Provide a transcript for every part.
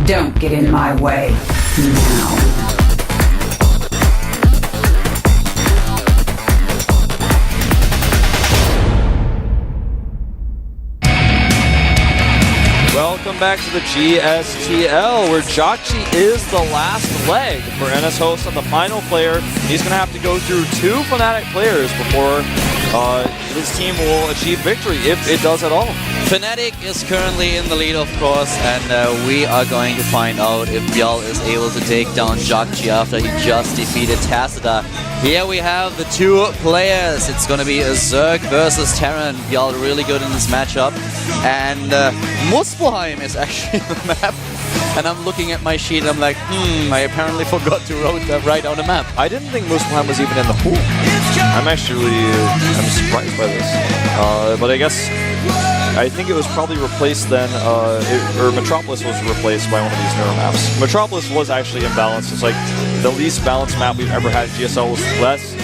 Don't get in my way now. Welcome back to the GSTL, where Jockji is the last leg for NS Host on the final player. He's going to have to go through 2 Fnatic players before his team will achieve victory, if it does at all. Fnatic is currently in the lead, of course, and we are going to find out if Bjal is able to take down Jockji after he just defeated Tacita. Here we have the 2 players. It's going to be a Zerg versus Terran. Bjal really good in this matchup. And Muspelheim is actually the map. And I'm looking at my sheet and I'm like, I apparently forgot to write down a map. I didn't think Muspelheim was even in the pool. I'm surprised by this. But I think it was probably replaced then, or Metropolis was replaced by one of these newer maps. Metropolis was actually imbalanced. It's like the least balanced map we've ever had. GSL was less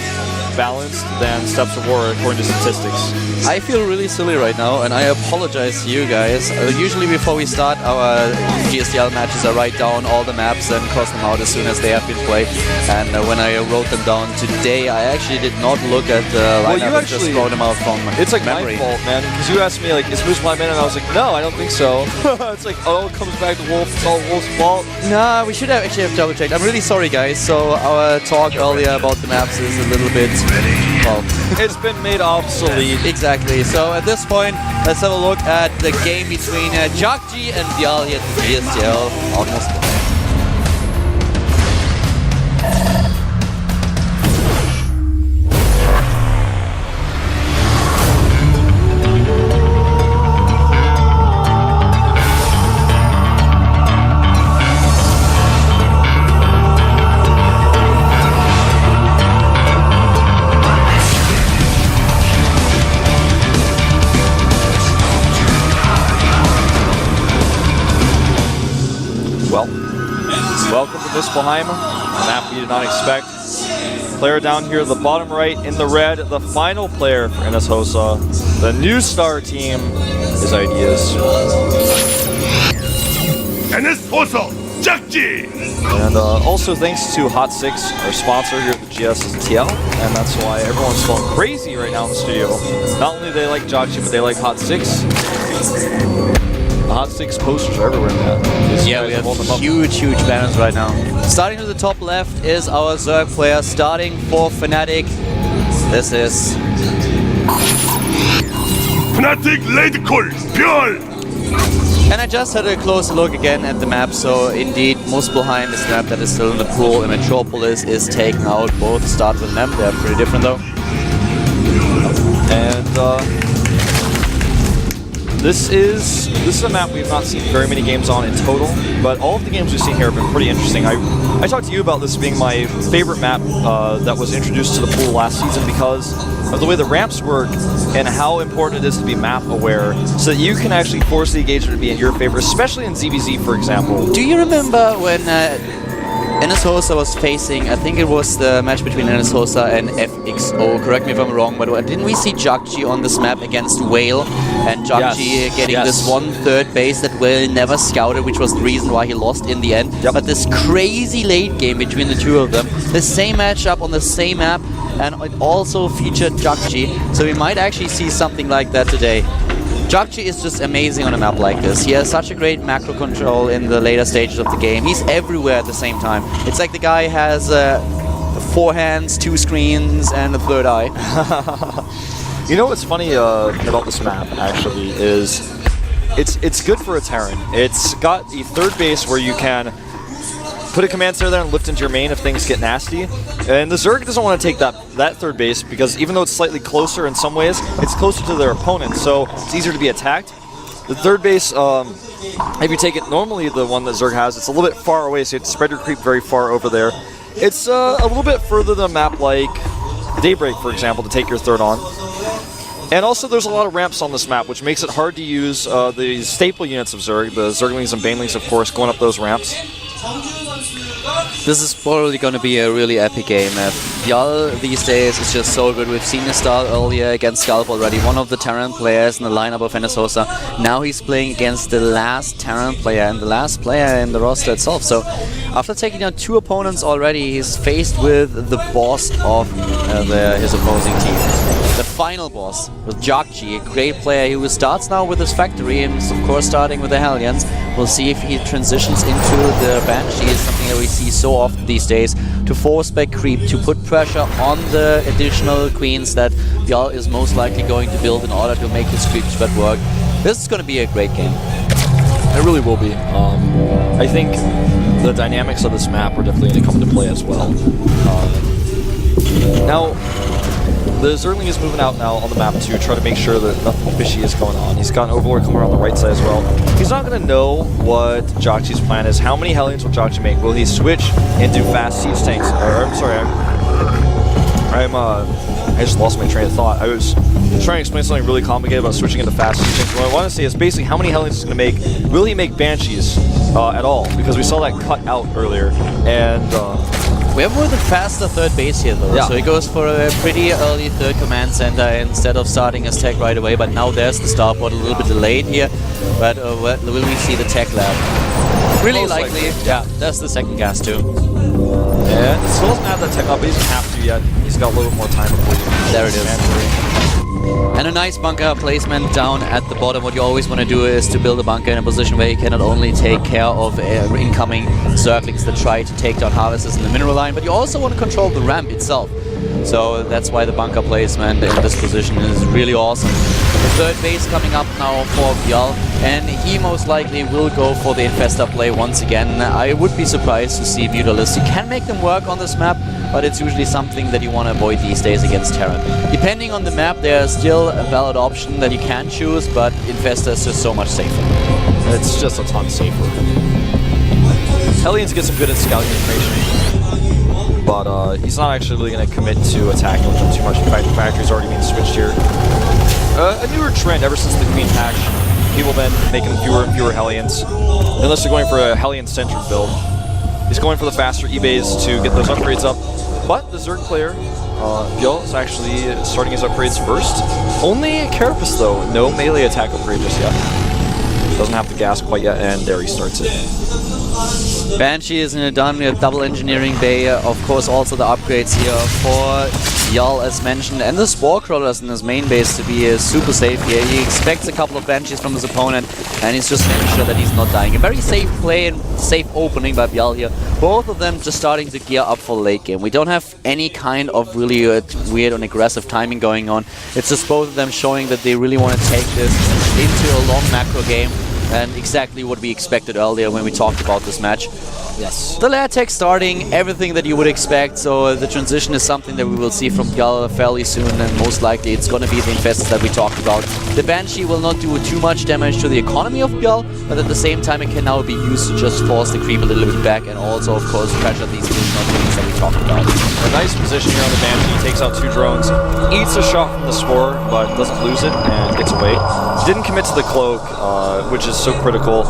balanced than Steps of War according to statistics. I feel really silly right now, and I apologize to you guys. Usually before we start our GSTL matches, I write down all the maps and cross them out as soon as they have been played. And when I wrote them down today, I actually did not look at the lineup and just wrote them out from It's like memory. my fault, man, because you asked me, like, is Muspelheim in? And I was like, no, I don't think so. It's like, oh, it comes back to Wolf, it's all Wolf's fault. Nah, we should have actually have double-checked. I'm really sorry, guys. So our talk earlier about the maps is a little bit, well... It's been made obsolete. Exactly. So at this point, let's have a look at the game between Jockji and Bjal here at the GSTL. Almost. Welcome to Muspelheim, a map we did not expect. Player down here, the bottom right in the red, the final player for NS Hosa. The new star team is Ideas. NS Hosa, Jockji! And also thanks to Hot 6, our sponsor here at the GSTL, and that's why everyone's going crazy right now in the studio. Not only do they like Jockji, but they like Hot 6. The Hot 6 posters are everywhere, man. Yeah, we have huge banners right now. Starting to the top left is our Zerg player, starting for Fnatic. This is... Fnatic late call, Bjal! And I just had a closer look again at the map, so indeed Muspelheim is the map that is still in the pool, and Metropolis is taken out. Both start with them, they're pretty different though. And This is a map we've not seen very many games on in total, but all of the games we've seen here have been pretty interesting. I talked to you about this being my favorite map that was introduced to the pool last season because of the way the ramps work and how important it is to be map aware so that you can actually force the engagement to be in your favor, especially in ZVZ, for example. Do you remember when NS Hosa was facing, I think it was the match between NS Hosa and FXO, correct me if I'm wrong, but didn't we see Jockji on this map against Whale, and Jockji getting this 1/3 base that Whale never scouted, which was the reason why he lost in the end. But this crazy late game between the two of them, the same matchup on the same map, and it also featured Jockji, so we might actually see something like that today. Jockji is just amazing on a map like this. He has such a great macro control in the later stages of the game. He's everywhere at the same time. It's like the guy has 4 hands, 2 screens, and a 3rd eye. You know what's funny about this map, actually, is it's good for a Terran. It's got a 3rd base where you can put a command center there and lift into your main if things get nasty. And the Zerg doesn't want to take that 3rd base because even though it's slightly closer in some ways, it's closer to their opponent, so it's easier to be attacked. The 3rd base, if you take it normally, the one that Zerg has, it's a little bit far away, so you have to spread your creep very far over there. It's a little bit further than a map like Daybreak, for example, to take your 3rd on. And also there's a lot of ramps on this map, which makes it hard to use the staple units of Zerg, the Zerglings and Banelings, of course, going up those ramps. This is probably going to be a really epic game. Byal these days is just so good. We've seen his start earlier against Scalp already, one of the Terran players in the lineup of NSOSA. Now he's playing against the last Terran player and the last player in the roster itself. So after taking down 2 opponents already, he's faced with the boss of his opposing team. The final boss with Jagji, a great player who starts now with his factory and is of course starting with the Hellions. We'll see if he transitions into the Banshee, is something that we see so often these days, to force back creep, to put pressure on the additional queens that Byal is most likely going to build in order to make his creep spread work. This is going to be a great game. It really will be. I think the dynamics of this map are definitely going to come into play as well. Now, the Zergling is moving out now on the map to try to make sure that nothing fishy is going on. He's got an Overlord coming around the right side as well. He's not going to know what Jagji's plan is. How many Hellions will Jagji make? Will he switch and do fast siege tanks? I'm sorry, I just lost my train of thought. I was trying to explain something really complicated about switching into fast siege tanks. What I want to say is basically how many Hellions he's going to make. Will he make Banshees at all? Because we saw that cut out earlier. And we have more than faster third base here though, so he goes for a pretty early third command center instead of starting his tech right away, but now there's the starport a little bit delayed here, but will we see the tech lab? Really likely, yeah, that's the second gas too. Yeah, he still doesn't have that tech up, but he doesn't have to yet. He's got a little bit more time before he there it is. And a nice bunker placement down at the bottom. What you always want to do is to build a bunker in a position where you can not only take care of incoming Zerglings that try to take down harvesters in the mineral line, but you also want to control the ramp itself. So that's why the bunker placement in this position is really awesome. The third base coming up now for Byal, and he most likely will go for the Infestor play once again. I would be surprised to see Mutalisk. You can make them work on this map, but it's usually something that you want to avoid these days against Terran. Depending on the map, there's still a valid option that you can choose, but Infestor is just so much safer. It's just a ton safer. Hellions get some good at scouting information, but he's not actually really going to commit to attacking with them too much. In fact, the factory's already being switched here. A newer trend ever since the Queen patch. People have been making fewer and fewer Hellions, unless they're going for a Hellion-centered build. He's going for the faster E-bays to get those upgrades up. But the Zerg player, Byal, is actually starting his upgrades first. Only Carapace though, no melee attack upgrade just yet. Doesn't have the gas quite yet, and there he starts it. Banshee is done with double engineering bay, of course also the upgrades here for Byal as mentioned, and the Spore Crawlers in his main base to be super safe here. He expects a couple of Banshees from his opponent, and he's just making sure that he's not dying. A very safe play and safe opening by Byal here. Both of them just starting to gear up for late game. We don't have any kind of really weird and aggressive timing going on. It's just both of them showing that they really want to take this into a long macro game, and exactly what we expected earlier when we talked about this match. Yes. The layer tech starting, everything that you would expect, so the transition is something that we will see from Byal fairly soon, and most likely it's going to be the Infestors that we talked about. The Banshee will not do too much damage to the economy of Byal, but at the same time it can now be used to just force the creep a little bit back, and also of course pressure these additional things that we talked about. A nice position here on the Banshee, takes out 2 drones, eats a shot from the Spore, but doesn't lose it, and gets away. Didn't commit to the Cloak, which is so critical,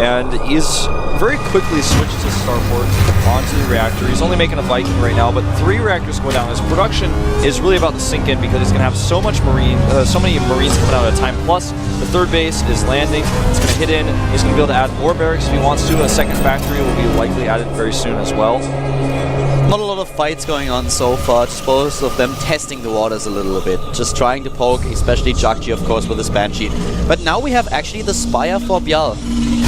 and he's very quickly switches his starport onto the reactor. He's only making a Viking right now, but 3 reactors go down. His production is really about to sink in because he's going to have so many Marines coming out at a time. Plus, the third base is landing. It's going to hit in. He's going to be able to add more barracks if he wants to. A second factory will be likely added very soon as well. Not a lot of fights going on so far, just both of them testing the waters a little bit, just trying to poke, especially Jagji of course with his Banshee. But now we have actually the Spire for Byal.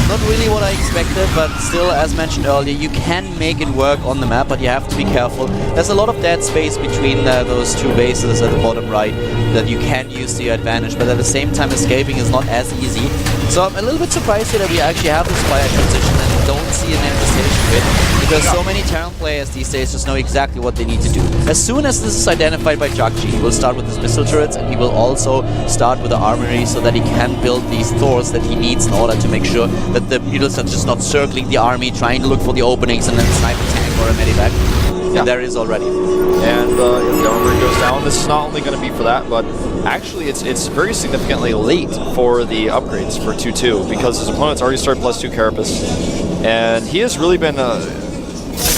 Not really what I expected, but still, as mentioned earlier, you can make it work on the map, but you have to be careful. There's a lot of dead space between those 2 bases at the bottom right that you can use to your advantage, but at the same time escaping is not as easy. So I'm a little bit surprised here that we actually have the Spire transition and don't see an infestation bit, because so many Terran players these days just know exactly what they need to do. As soon as this is identified by Jagji, he will start with his missile turrets, and he will also start with the armory so that he can build these Thors that he needs in order to make sure that the Mutals are just not circling the army, trying to look for the openings and then snipe a tank or a medivac. Yeah. And there he is already. And the armory goes down. This is not only going to be for that, but actually it's very significantly late for the upgrades for 2-2 because his opponent's already started +2 Carapace. And he has really been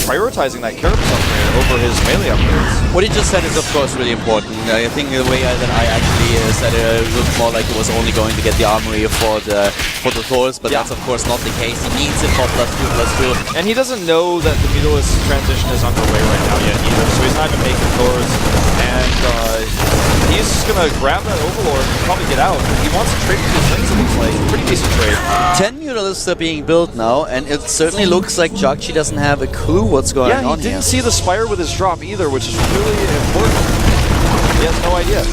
prioritizing that Caribou upgrade over his melee upgrades. What he just said is, of course, really important. I think the way that I actually said it looked more like he was only going to get the armory for the Thors, but that's of course not the case. He needs it for +2/+2. And he doesn't know that the Mutalisk transition is underway right now yet either, so he's not even making Thors. And he's just going to grab that Overlord and probably get out. He wants to trade with his things, it looks like. Pretty decent trade. 10 Mutalisks are being built now, and it certainly looks like Jagchi doesn't have a clue what's going on here. Yeah, he didn't see the Spire with his drop either, which is really important. He has no idea.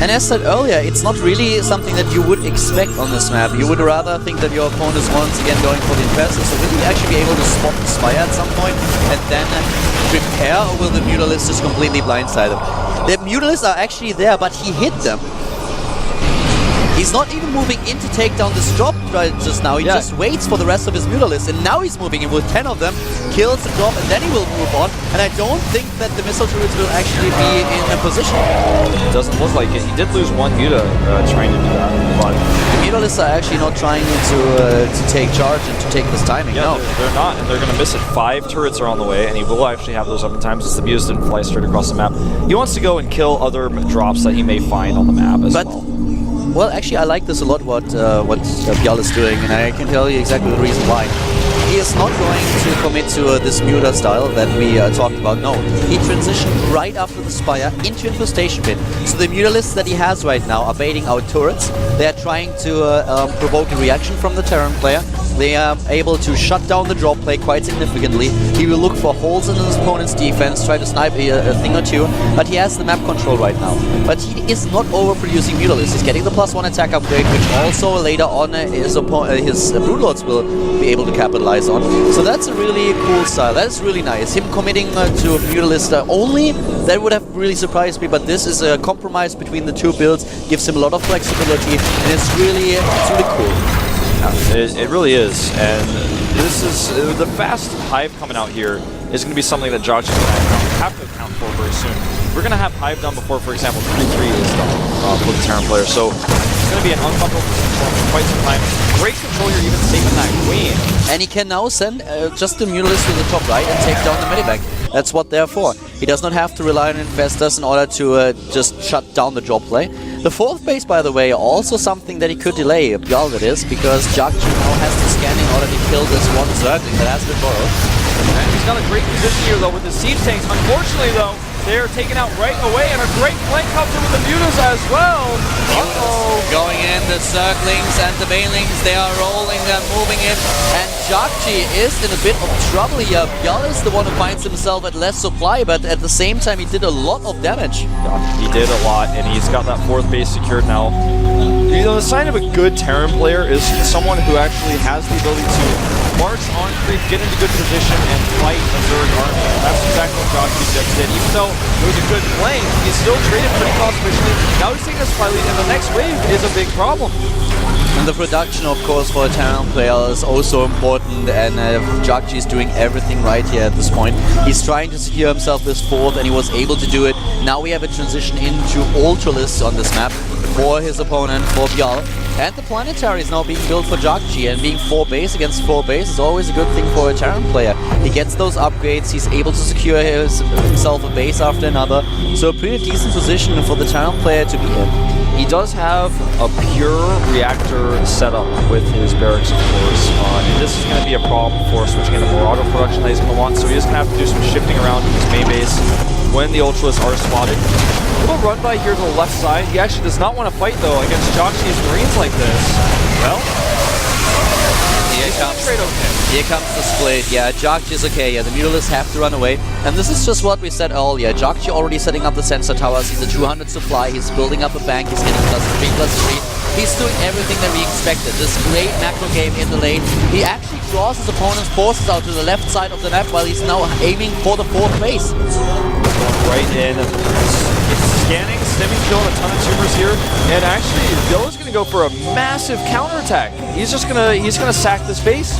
And as said earlier, it's not really something that you would expect on this map. You would rather think that your opponent is once again going for the Infestor, so will he actually be able to spot the Spire at some point and then prepare, or will the Mutalisk just completely blindside him? The Mutalisks are actually there, but he hit them. He's not even moving in to take down this drop right just now. He just waits for the rest of his Mutalisks, and now he's moving in with 10 of them, kills the drop, and then he will move on. And I don't think that the missile turrets will actually be in a position. It doesn't look like it. He did lose one Muta trying to do that, but the Mutalisks are actually not trying to take charge and to take this timing. yeah, No, they're not, and they're going to miss it. 5 turrets are on the way, and he will actually have those up in time since the Mutas didn't fly straight across the map. He wants to go and kill other drops that he may find on the map as well. Well, actually, I like this a lot, what Bjal is doing, and I can tell you exactly the reason why. He is not going to commit to this Muta style that we talked about. No, he transitioned right after the Spire into Infestation Pit. So the Mutalisks that he has right now are baiting out turrets. They are trying to provoke a reaction from the Terran player. They are able to shut down the drop play quite significantly. He will look for holes in his opponent's defense, try to snipe a thing or two, but he has the map control right now. But he is not overproducing Mutalisks. He's getting the +1 attack upgrade, which also later on his Broodlords will be able to capitalize on. So that's a really cool style. That is really nice. Him committing to Mutalisk only, that would have really surprised me, but this is a compromise between the two builds, gives him a lot of flexibility, and it's really cool. It really is, and this is the fast Hive coming out here is going to be something that Josh is going to have to account for very soon. We're going to have Hive done before, for example, 3-3 is done for the Terran player, so it's going to be an uncomfortable for quite some time. Great control here, even saving that Queen. And he can now send just the Mutalisk to the top right and take down the medivac. That's what they're for. He does not have to rely on Infestors in order to just shut down the drop play. The 4th base, by the way, also something that he could delay, Bjal that is, because Jagchi now has to scan in order to kill this one Zergling that has been borrowed. And he's got a great position here, though, with the siege tanks. Unfortunately, though, they are taken out right away, and a great flank comes in with the Mutas as well. Uh-oh. Going in, the Zerglings and the Banelings, they are rolling, they're moving in, and Jagchi is in a bit of trouble here. Bjal is the one who finds himself at less supply, but at the same time he did a lot of damage. Yeah, he did a lot, and he's got that 4th base secured now. You know, the sign of a good Terran player is someone who actually has the ability to march on creep, get into good position, and fight a Zerg army. And that's exactly what Jagchi just did. Even though it was a good flank, he's still traded pretty cost efficiently. Now he's taking a supply lead, and the next wave is a big problem. And the production, of course, for a Terran player is also important, and Jagchi is doing everything right here at this point. He's trying to secure himself this 4th, and he was able to do it. Now we have a transition into Ultralists on this map for his opponent, for Bjal. And the Planetary is now being built for Jagchi, and being 4 base against 4 base is always a good thing for a Terran player. He gets those upgrades, he's able to secure himself a base after another, so a pretty decent position for the Terran player to be in. He does have a pure reactor setup with his barracks, of course, and this is going to be a problem for switching into more auto production that he's going to want, so he is going to have to do some shifting around in his main base when the Ultralists are spotted. A little run by here to the left side. He actually does not want to fight, though, against Jagchi's Marines like this. Well, here comes the split. Yeah, Jagchi is okay. Yeah, the Mutalisks have to run away. And this is just what we said earlier. Jagchi already setting up the sensor towers. He's a 200 supply. He's building up a bank. He's getting +3/+3. He's doing everything that we expected. This great macro game in the lane. He actually draws his opponent's forces out to the left side of the map while he's now aiming for the 4th base. Going right in. It's scanning, stimming, killing a ton of tumors here, and actually Bill is going to go for a massive counterattack. He's gonna sack this base.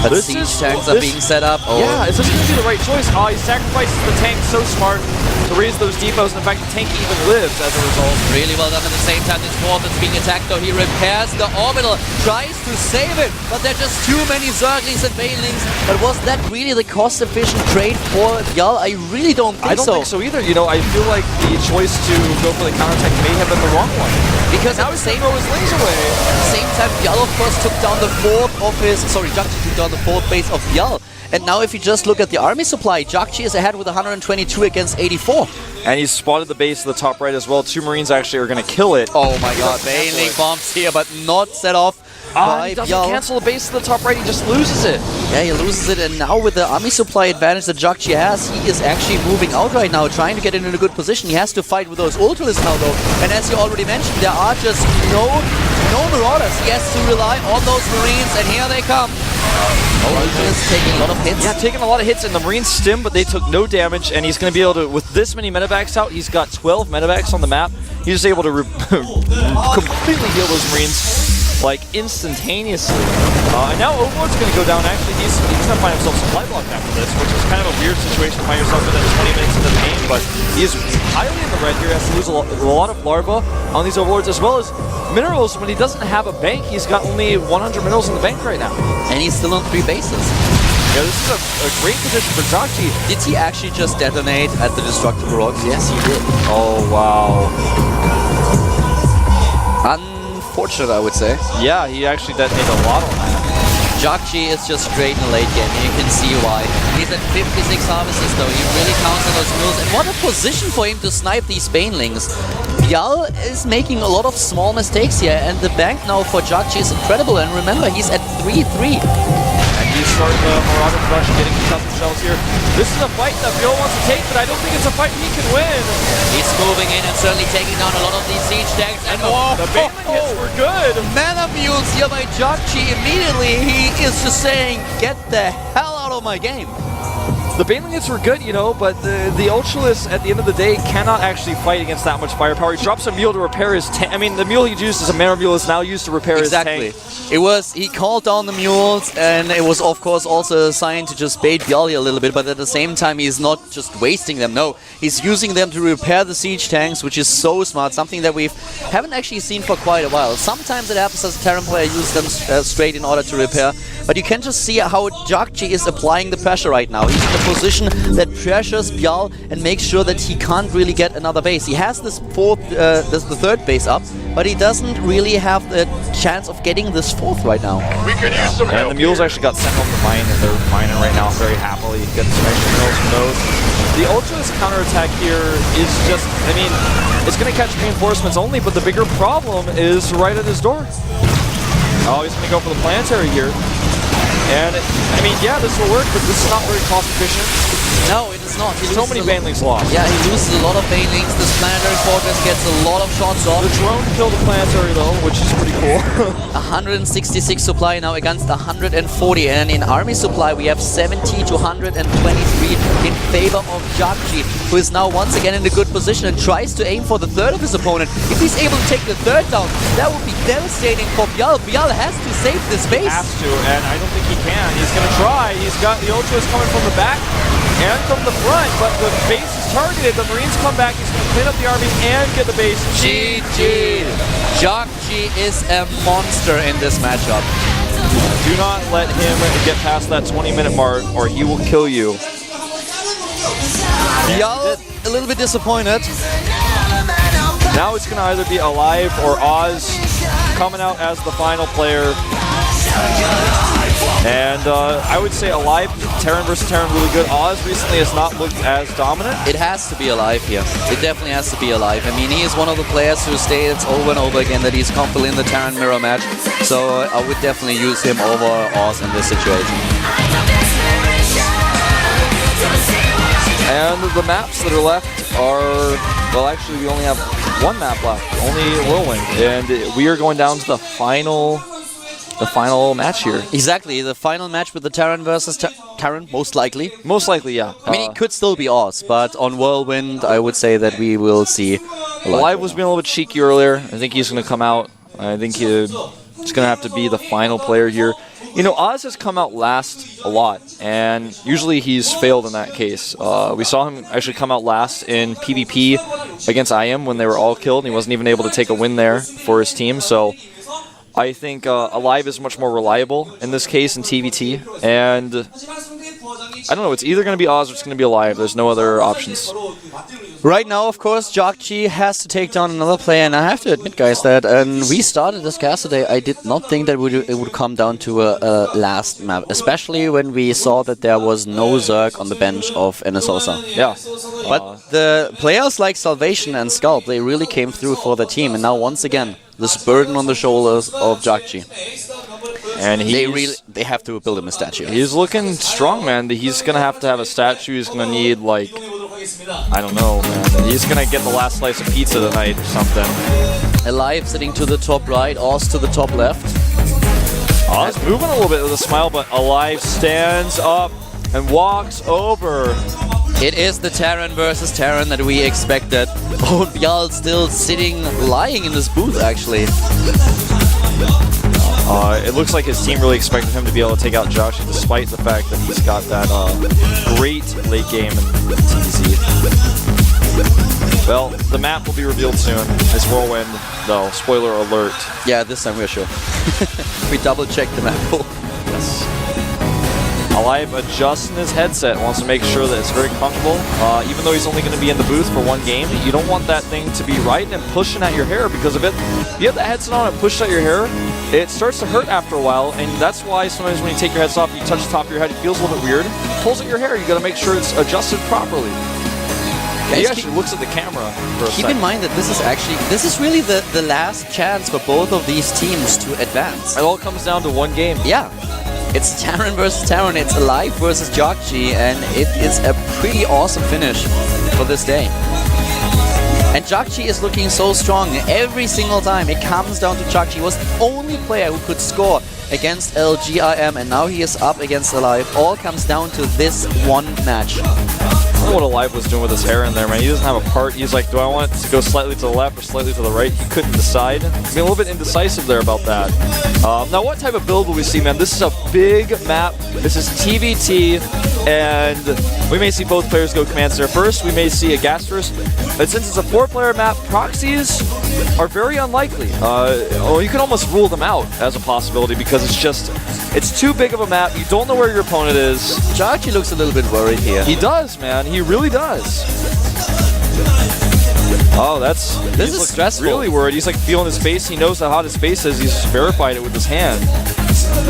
But This siege is- tanks this- are being set up. Oh. Yeah, is this going to be the right choice? Oh, he sacrifices the tank so smart to raise those depots, and in fact, the tank even lives as a result. Really well done. At the same time, this fourth is being attacked, though. He repairs the orbital, tries to save it, but there are just too many Zerglings and Banelings. But was that really the cost-efficient trade for Yal? I really don't think so. I don't think so either. You know, I feel like the choice to go for the counterattack may have been the wrong one. Because Now he's going to throw his laser away. At the same time, Yal, of course, took down the fourth of his... Sorry, Jakji took down the fourth base of Yal. And now if you just look at the army supply, Jakji is ahead with 122 against 84. And he's spotted the base of the top right as well. 2 Marines actually are going to kill it. Oh my god, Baneling bombs here, but not set off by He doesn't Yal. cancel the base of the top right, he just loses it. Yeah, he loses it, and now with the army supply advantage that Jakji has, he is actually moving out right now, trying to get in a good position. He has to fight with those Ultras now, though. And as you already mentioned, there are just no Marauders. He has to rely on those Marines, and here they come. Ultras taking a lot of hits. Yeah, taking a lot of hits, and the Marines stim, but they took no damage, and he's going to be able to, with this many medevacs out, he's got 12 medevacs on the map. He's just able to completely heal those Marines, like, instantaneously. And now Overlord's going to go down. Actually, he's going to find himself supply blocked after this, which is kind of a weird situation to find yourself in at 20 minutes into the game, but he's highly in the red here. He has to lose a lot of larvae on these Overlords, as well as minerals. When he doesn't have a bank, he's got only 100 minerals in the bank right now. And he's still on 3 bases. Yeah, this is a great position for Jakji. Did he actually just detonate at the Destructible Rocks? Yes, he did. Oh, wow. Unfortunate, I would say. Yeah, he actually detonated a lot on that. Jakji is just great in the late game, and you can see why. He's at 56 harvests though, he really counts on those mules, and what a position for him to snipe these Banelings. Yal is making a lot of small mistakes here, and the bank now for Jakji is incredible, and remember, he's at 3-3. And he's starting the Marauder Flush, getting custom shells here. This is a fight that Bill wants to take, but I don't think it's a fight he can win. He's moving in and certainly taking down a lot of these siege tanks, and The Baneling hits were good. Mana mules here by Jakji. Immediately, he is just saying, get the hell out of my game. The Baneling hits were good, you know, but the Ultralisk at the end of the day cannot actually fight against that much firepower. He drops a mule to repair his tank. I mean, the mule he used as a mana mule is now used to repair his tank. It was, he called down the mules, and it was of course also a sign to just bait Byali a little bit, but at the same time he's not just wasting them, no. He's using them to repair the siege tanks, which is so smart, something that we haven't actually seen for quite a while. Sometimes it happens as a Terran player use them straight in order to repair, but you can just see how Jakji is applying the pressure right now. He's in the position that pressures Byal and makes sure that he can't really get another base. He has this the third base up, but he doesn't really have the chance of getting this fourth right now. We can use some And help the mules actually got sent home to mine, and they're mining right now very happily, getting some extra minerals from those. The Ultra's counterattack here is just, I mean, it's going to catch reinforcements only, but the bigger problem is right at his door. Oh, he's going to go for the planetary here. And, I mean, yeah, this will work, but this is not very cost efficient. No, it is not. He So many Banelings lost. Yeah, he loses a lot of Banelings. This planetary fortress gets a lot of shots off. The drone killed the planetary though, which is pretty cool. 166 supply now against 140, and in army supply we have 70 to 123 in favor of Jakji, who is now once again in a good position and tries to aim for the third of his opponent. If he's able to take the third down, that would be devastating for Byal. Byal has to save this base. Has to, and I don't think he can. He's going to try. He's got the Ultras coming from the back and from the front, but the base is targeted. The Marines come back. He's going to clean up the army and get the base. GG. Jakji is a monster in this matchup. Do not let him get past that 20-minute mark, or he will kill you. Byal a little bit disappointed. Now it's going to either be Alive or Oz coming out as the final player. And I would say Alive, Terran versus Terran, really good. Oz recently has not looked as dominant. It has to be Alive here. It definitely has to be Alive. I mean, he is one of the players who states over and over again that he's comfortable in the Terran mirror match. So I would definitely use him over Oz in this situation. And the maps that are left are, well, actually we only have one map left, only Whirlwind, and we are going down to the final match here. Exactly, the final match with the Terran versus Terran, most likely. Most likely, yeah. I mean, it could still be Oz, but on Whirlwind, I would say that we will see Alive was being a little bit cheeky earlier. I think he's going to come out. I think he's going to have to be the final player here. You You know, Oz has come out last a lot, and usually he's failed in that case. We saw him actually come out last in PvP against IM when they were all killed, and he wasn't even able to take a win there for his team. So I think Alive is much more reliable in this case in TVT, and I don't know, it's either going to be Oz or it's going to be Alive. There's no other options. Right now, of course, Jockji has to take down another player, and I have to admit, guys, that when we started this cast today, I did not think that it would come down to a last map, especially when we saw that there was no Zerg on the bench of NSOSA. Yeah. But the players like Salvation and Scalp, they really came through for the team, and now once again, this burden on the shoulders of Jockji. And they have to build him a statue. He's looking strong, man. He's going to have a statue. He's going to need, like, I don't know, man. He's going to get the last slice of pizza tonight or something. Alive sitting to the top right, Oz to the top left. Oz moving a little bit with a smile, but Alive stands up and walks over. It is the Terran versus Terran that we expected. Oh, Bjal still sitting, lying in this booth, actually. It looks like his team really expected him to be able to take out Josh, despite the fact that he's got that great late game in TZ. Well, the map will be revealed soon. It's Whirlwind, though. Spoiler alert. Yeah, this time we're sure. We double-checked the map. Yes. Alive adjusting his headset, wants to make sure that it's very comfortable. Even though he's only going to be in the booth for one game, you don't want that thing to be right and pushing at your hair, because if you have the headset on and pushes at your hair, it starts to hurt after a while, and that's why sometimes when you take your headset off, you touch the top of your head, it feels a little bit weird. It pulls at your hair, you got to make sure it's adjusted properly. He actually looks at the camera for a second. Keep in mind that this is really the last chance for both of these teams to advance. It all comes down to one game. Yeah. It's Terran versus Terran, it's Alive versus Jockji, and it is a pretty awesome finish for this day. And Jockji is looking so strong every single time. It comes down to Jockji. He was the only player who could score against LGIM, and now he is up against Alive. All comes down to this one match. I don't know what Alive was doing with his hair in there, man. He doesn't have a part. He's like, do I want it to go slightly to the left or slightly to the right? He couldn't decide. I mean, a little bit indecisive there about that. Now, what type of build will we see, man? This is a big map. This is TVT, and we may see both players go Command Center first. We may see a Gasterus. But since it's a 4-player map, proxies are very unlikely. Or you can almost rule them out as a possibility, because it's too big of a map. You don't know where your opponent is. Jockji looks a little bit worried here. He does, man. He really does. Oh, this is stressful. Really worried. He's like feeling his face. He knows how hot his face is. He's verified it with his hand.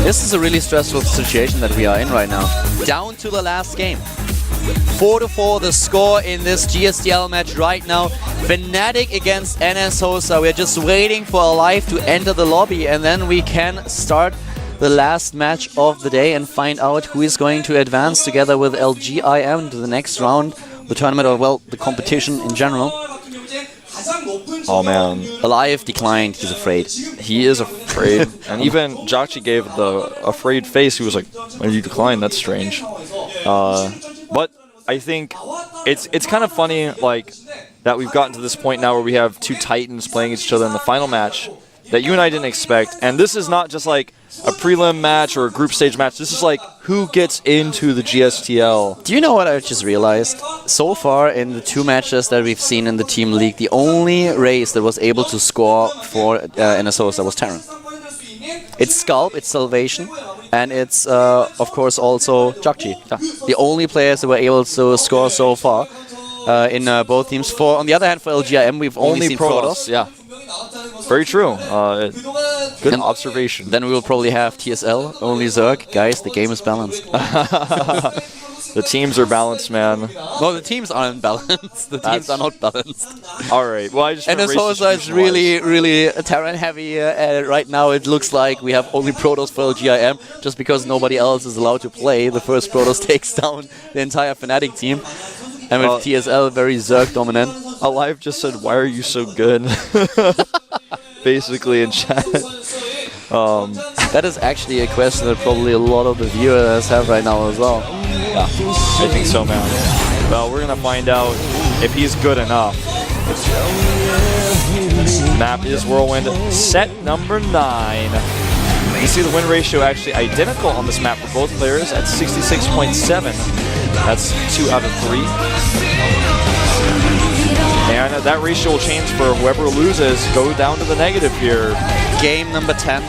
This is a really stressful situation that we are in right now. Down to the last game. 4-4 the score in this GSTL match right now. Fnatic against NSOSA. We're just waiting for Alive to enter the lobby, and then we can start the last match of the day and find out who is going to advance together with LGIM to the next round, the tournament, or well, the competition in general. Oh man. Alive declined, he's afraid. He is afraid. And even Jockji gave the afraid face. He was like, why did you decline? That's strange. But I think it's kind of funny, like, that we've gotten to this point now where we have two Titans playing each other in the final match that you and I didn't expect. And this is not just like a prelim match or a group stage match. This is like who gets into the GSTL. Do you know what I just realized? So far in the two matches that we've seen in the Team League, the only race that was able to score for NSOSA was Terran. It's Scalp, it's Salvation, and it's of course also Jockji. The only players that were able to score so far in both teams. On the other hand, for LGIM, we've only seen Protoss. Yeah. Very true. Good observation. Then we will probably have TSL, only Zerg. Guys, the game is balanced. The teams are balanced, man. No, the teams aren't balanced. The teams are not balanced. All right. Well, I just. And NSOSA is really Terran heavy right now. It looks like we have only Protoss for LGIM, just because nobody else is allowed to play. The first Protoss takes down the entire Fnatic team. And with TSL very Zerg dominant. Alive just said, "Why are you so good?" Basically in chat. That is actually a question that probably a lot of the viewers have right now as well. Yeah, I think so, man. Well, we're gonna find out if he's good enough. Map is Whirlwind, set number 9. You see the win ratio actually identical on this map for both players at 66.7. That's 2 out of 3. And that ratio will change for whoever loses. Go down to the negative here. Game number 10.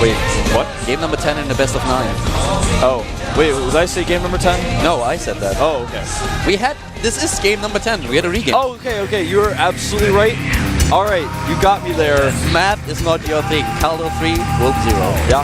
Wait, what? Game number 10 in the best of 9. Oh, wait, was I say game number 10? No, I said that. Oh, okay. This is game number 10. We had a regame. Oh, okay, you are absolutely right. All right, you got me there. Map is not your thing. Caldo 3, Wolf 0. Yeah.